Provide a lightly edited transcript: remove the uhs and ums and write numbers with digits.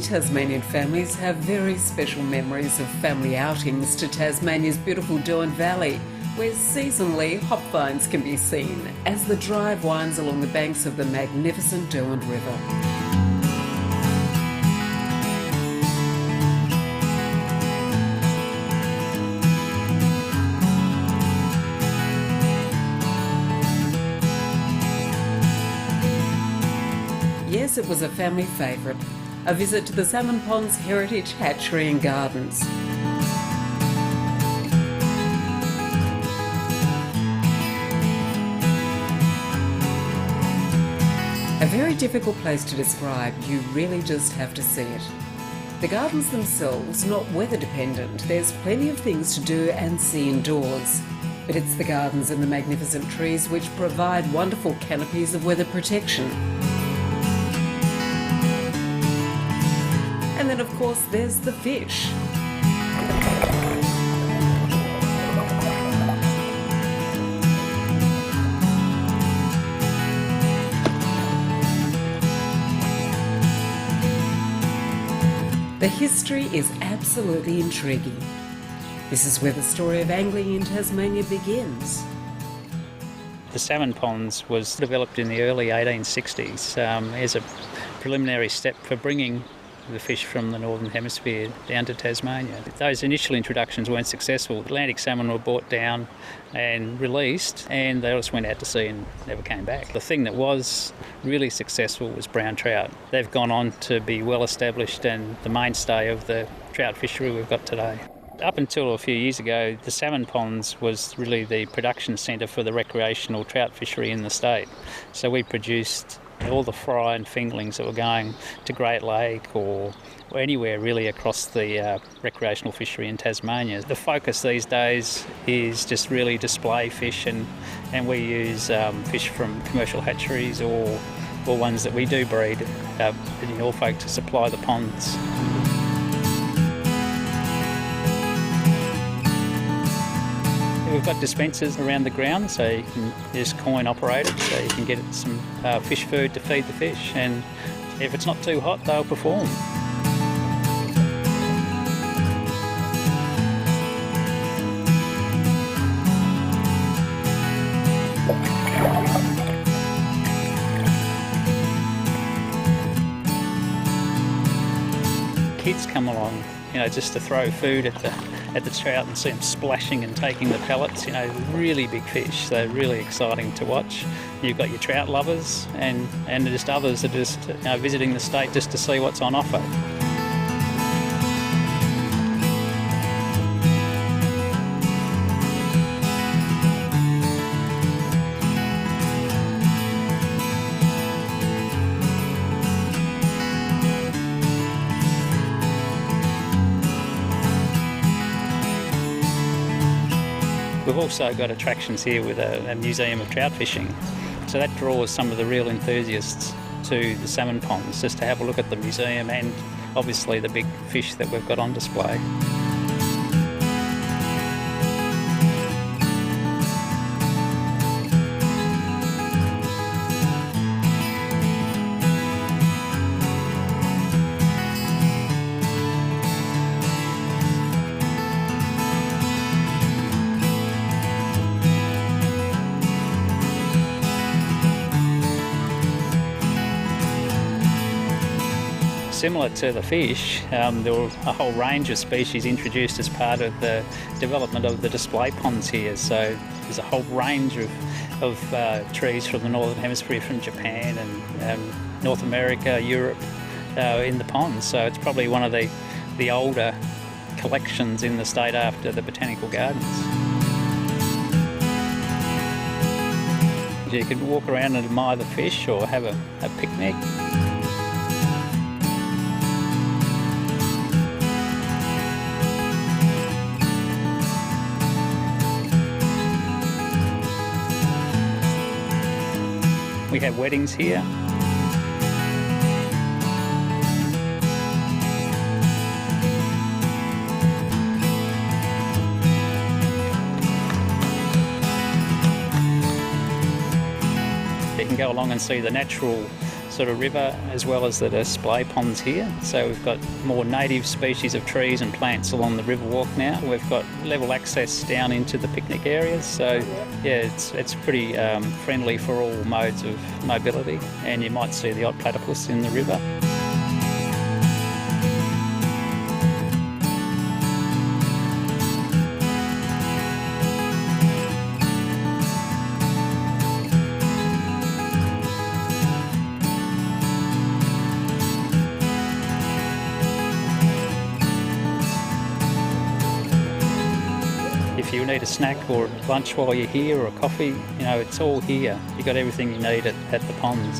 Tasmanian families have very special memories of family outings to Tasmania's beautiful Derwent Valley, where seasonally hop vines can be seen as the drive winds along the banks of the magnificent Derwent River. Yes, it was a family favourite, a visit to the Salmon Pond's heritage hatchery and gardens. A very difficult place to describe, you really just have to see it. The gardens themselves, not weather dependent, there's plenty of things to do and see indoors. But it's the gardens and the magnificent trees which provide wonderful canopies of weather protection. And then, of course, there's the fish. The history is absolutely intriguing. This is where the story of angling in Tasmania begins. The salmon ponds was developed in the early 1860s as a preliminary step for bringing the fish from the Northern Hemisphere down to Tasmania. Those initial introductions weren't successful. Atlantic salmon were brought down and released, and they just went out to sea and never came back. The thing that was really successful was brown trout. They've gone on to be well established and the mainstay of the trout fishery we've got today. Up until a few years ago, the salmon ponds was really the production centre for the recreational trout fishery in the state. So we produced all the fry and fingerlings that were going to Great Lake or anywhere really across the recreational fishery in Tasmania. The focus these days is just really display fish, and we use fish from commercial hatcheries or ones that we do breed in Norfolk to supply the ponds. We've got dispensers around the ground, so you can just coin operated, so you can get some fish food to feed the fish, and if it's not too hot, they'll perform. Kids come along, just to throw food at the trout and see them splashing and taking the pellets, really big fish. They're really exciting to watch. You've got your trout lovers and just others that are just visiting the state just to see what's on offer. We've also got attractions here with a museum of trout fishing. So that draws some of the real enthusiasts to the salmon ponds, just to have a look at the museum and obviously the big fish that we've got on display. Similar to the fish, there were a whole range of species introduced as part of the development of the display ponds here. So there's a whole range of trees from the Northern Hemisphere, from Japan and North America, Europe, in the ponds. So it's probably one of the older collections in the state after the botanical gardens. You can walk around and admire the fish or have a picnic. We have weddings here. You can go along and see the natural sort of river as well as the display ponds here. So we've got more native species of trees and plants along the river walk now. We've got level access down into the picnic areas. So yeah, it's pretty friendly for all modes of mobility, and you might see the odd platypus in the river. If you need a snack or lunch while you're here or a coffee, it's all here. You've got everything you need at the ponds.